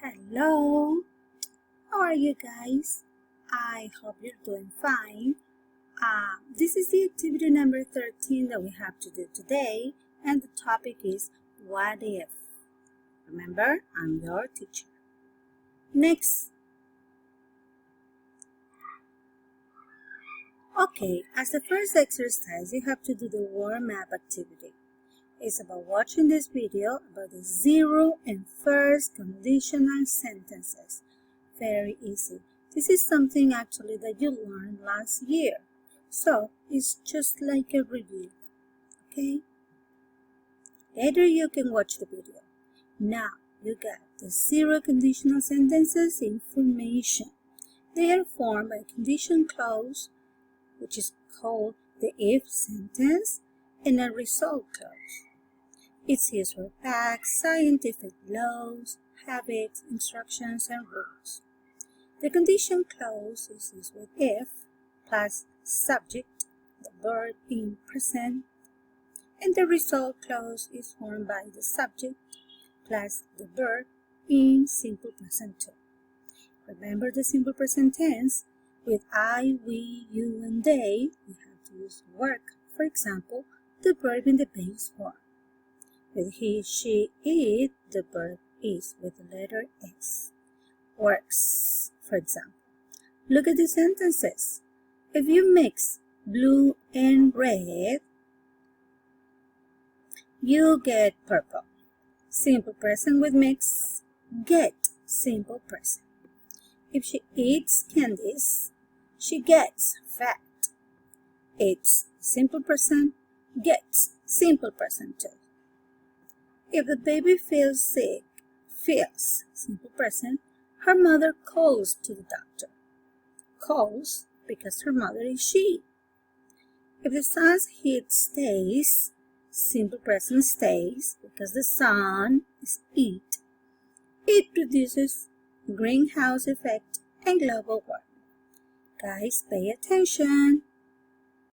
Hello, how are you guys? I hope you're doing fine. This is the activity number 13 that we have to do today, and the topic is what if. Remember, I'm your teacher. Next. Okay, as the first exercise, you have to do the warm-up activity. It's about watching this video about the zero and first conditional sentences. Very easy. This is something actually that you learned last year. So it's just like a review. Okay? Later you can watch the video. Now you got the zero conditional sentences information. They are formed by a condition clause, which is called the if sentence, and a result clause. It's used for facts, scientific laws, habits, instructions, and rules. The condition clause is used with if plus subject, the verb in present, and the result clause is formed by the subject plus the verb in simple present too. Remember the simple present tense? With I, we, you, and they, we have to use work. For example, the verb in the base form. With he, she, it, the verb is with the letter S. Works, for example. Look at the sentences. If you mix blue and red, you get purple. Simple present with mix, get simple present. If she eats candies, she gets fat. Eats simple present, gets simple present too. If the baby feels sick, feels simple present, her mother calls to the doctor. Calls because her mother is she. If the sun's heat stays, simple present stays because the sun is it. It produces greenhouse effect and global warming. Guys, pay attention.